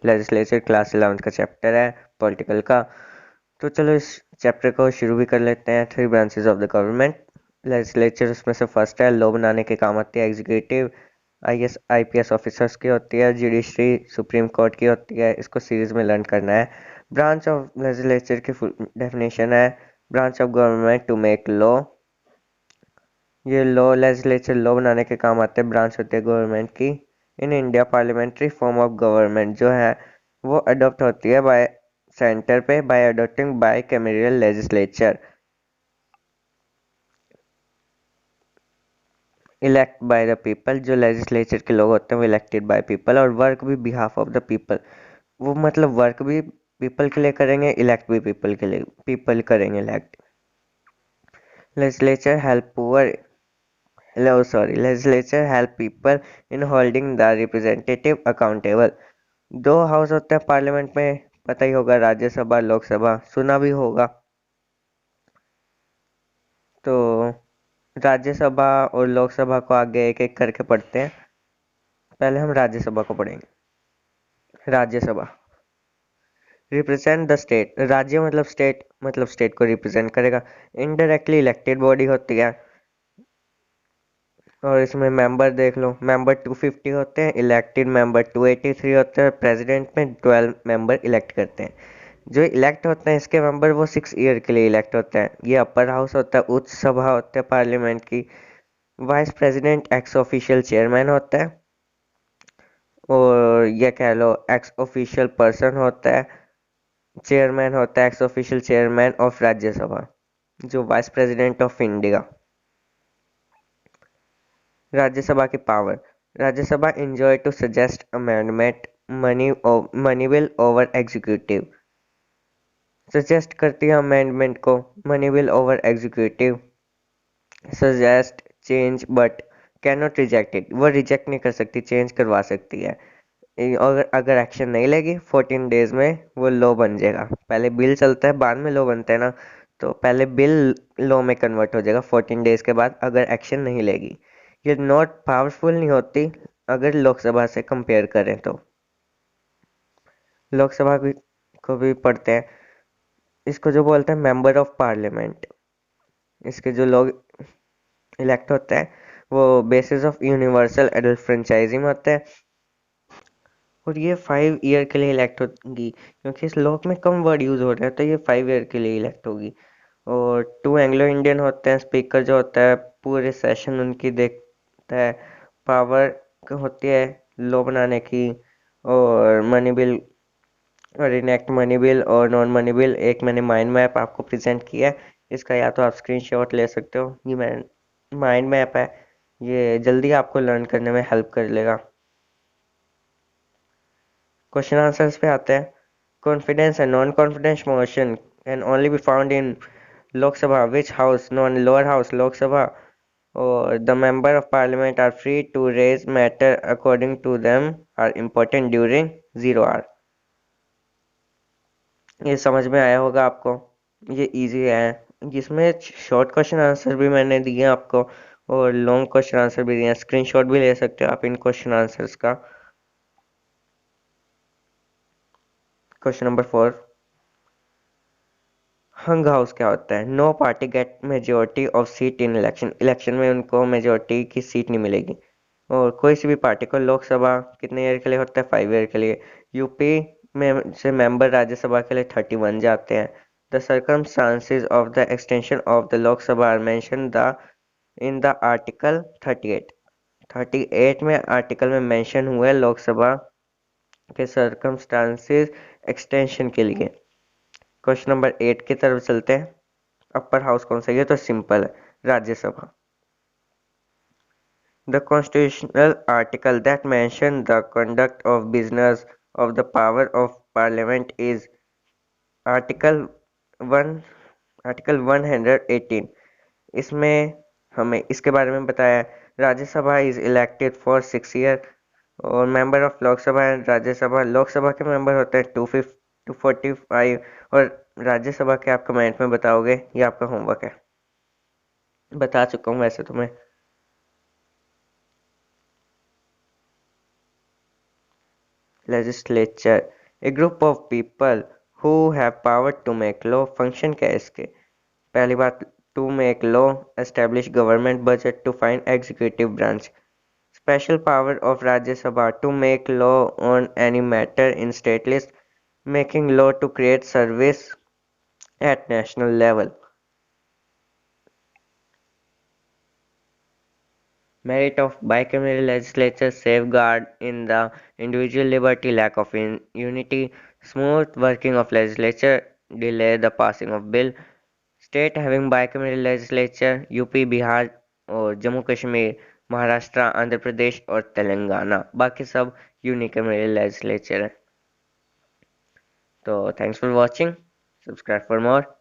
Legislature class 11 का chapter है political का। तो चलो इस चैप्टर को शुरू भी कर लेते हैं। 3 branches of the government. Legislature उसमें से फर्स्ट है, लॉ बनाने के काम आती है। एग्जीक्यूटिव आईएएस आईपीएस ऑफिसर्स की होती है। जुडिशरी सुप्रीम कोर्ट की होती है। इसको सीरीज में लर्न करना है। ब्रांच ऑफ लेजिस्लेचर की फुल डेफिनेशन है branch of government to make law. ये लॉ लेजिस्लेचर लॉ बनाने के काम आते हैं, ब्रांच होती है गवर्नमेंट की। In India parliamentary form of government जो है वो अडॉप्ट होती है बाय सेंटर पे by adopting bicameral legislature. Elect by the people, जो लेजिस्लेचर के लोग होते हैं वो इलेक्टेड बाय पीपल। और वर्क भी बिहाफ ऑफ द पीपल, वो मतलब वर्क भी पीपल के लिए करेंगे, इलेक्ट भी पीपल के लिए, पीपल करेंगे elect. Legislature help poor legislature help people in holding the representative accountable। दो हाउस होते हैं पार्लियामेंट में, पता ही होगा, राज्यसभा लोकसभा, सुना भी होगा। तो राज्यसभा और लोकसभा को आगे एक एक करके पढ़ते हैं। पहले हम राज्यसभा को पढ़ेंगे। राज्यसभा रिप्रेजेंट द स्टेट, राज्य मतलब स्टेट को रिप्रेजेंट करेगा। इनडायरेक्टली इलेक्टेड बॉडी होती है। और इसमें मेंबर देख लो, मेंबर 250 होते हैं, इलेक्टेड मेंबर 283 होते हैं। प्रेसिडेंट में 12 मेंबर इलेक्ट करते हैं। जो इलेक्ट होते हैं इसके मेंबर वो 6 ईयर के लिए इलेक्ट होते हैं। ये अपर हाउस होता है, उच्च सभा होता है पार्लियामेंट की। Vice president x officio chairman होता है, और ये कह लो एक्स ऑफिशियल पर्सन होता है। चेयरमैन होता है ex officio chairman of Rajya Sabha, जो vice president of India. Rajya Sabha की power, Rajya Sabha enjoy to suggest amendment money bill over executive, suggest करती है अमेंडमेंट को, money bill over executive. Suggest change but can not reject it, वो reject नहीं कर सकती, change करवा सकती है। अगर एक्शन नहीं लेगी 14 डेज में वो लॉ बन जाएगा। पहले बिल चलता है बाद में लॉ बनता है ना, तो पहले बिल लॉ में कन्वर्ट हो जाएगा 14 डेज के बाद, अगर एक्शन नहीं लेगी। ये नॉट पावरफुल नहीं होती अगर लोकसभा से कंपेयर करें तो। लोकसभा को भी पढ़ते हैं। इसको जो बोलते हैं मेंबर ऑफ पार्लियामेंट, इसके जो लोग इलेक्ट होते हैं वो basis of universal adult franchising होते हैं। और ये 5 ईयर के लिए इलेक्ट होगी, क्योंकि इस लॉ में कम वर्ड यूज हो रहा है तो ये 5 ईयर के लिए इलेक्ट होगी। और 2 एंग्लो इंडियन होते हैं। स्पीकर जो होता है पूरे सेशन उनकी देखता है। पावर होती है लॉ बनाने की। और मनी बिल और इनेक्ट मनी बिल और नॉन मनी बिल, एक मैंने माइंड मैप आपको प्रेजेंट किया है, इसका या तो आप स्क्रीनशॉट ले सकते हो। ये माइंड मैप है, ये जल्दी आपको लर्न करने में हेल्प कर लेगा। क्वेश्चन आंसर्स पे आते हैं। Confidence and non confidence motion can only be found in Lok Sabha, which house, non lower house Lok Sabha. और the member of parliament are free to raise matter according to them are important during 0 hour. ये समझ में आया होगा आपको, ये easy है। जिसमें शॉर्ट क्वेश्चन आंसर भी मैंने दिए आपको और लॉन्ग क्वेश्चन आंसर भी दिए। स्क्रीनशॉट भी ले सकते हो आप इन क्वेश्चन आंसर्स का। क्वेश्चन नंबर 4, हंग हाउस क्या होता है? No party get majority of seat in election, election में उनको मेजोरिटी की सीट नहीं मिलेगी। और कोई सी भी पार्टी को लोकसभा कितने ईयर के लिए होता है? 5 ईयर के लिए। यूपी में से मेंबर राज्यसभा के लिए 31 जाते हैं। The circumstances of the extension of the Lok Sabha are mention the in the article 38। 38 में आर्टिकल में मेंशन हुए लोकसभा के सर्कमस्टांसेस एक्सटेंशन के लिए। क्वेश्चन नंबर 8 की तरफ चलते हैं। अपर हाउस कौन सा? ये तो सिंपल है, Rajya Sabha. The constitutional article that mention the conduct of business of the power of parliament is article 1 article 118। इसमें हमें इसके बारे में बताया Rajya Sabha is elected for 6 year. और member of Lok Sabha and Rajya Sabha, Lok Sabha के मेंबर होते हैं 245 और राज्यसभा के आप कमेंट में बताओगे, ये आपका होमवर्क है। बता चुका हूँ वैसे तुम्हें। legislature, a group of people who have power to make law. Function क्या है इसके? पहली बात, to make law, establish government budget to find executive branch. Special power of Rajya Sabha to make law on any matter in state list, making law to create service at national level. Merit of bicameral legislature: safeguard in the individual liberty, lack of unity, smooth working of legislature, delay the passing of bill. State having bicameral legislature: UP, Bihar और जम्मू कश्मीर, महाराष्ट्र, आंध्र प्रदेश और तेलंगाना। बाकी सब unicameral legislature है। तो thanks for watching, subscribe for more.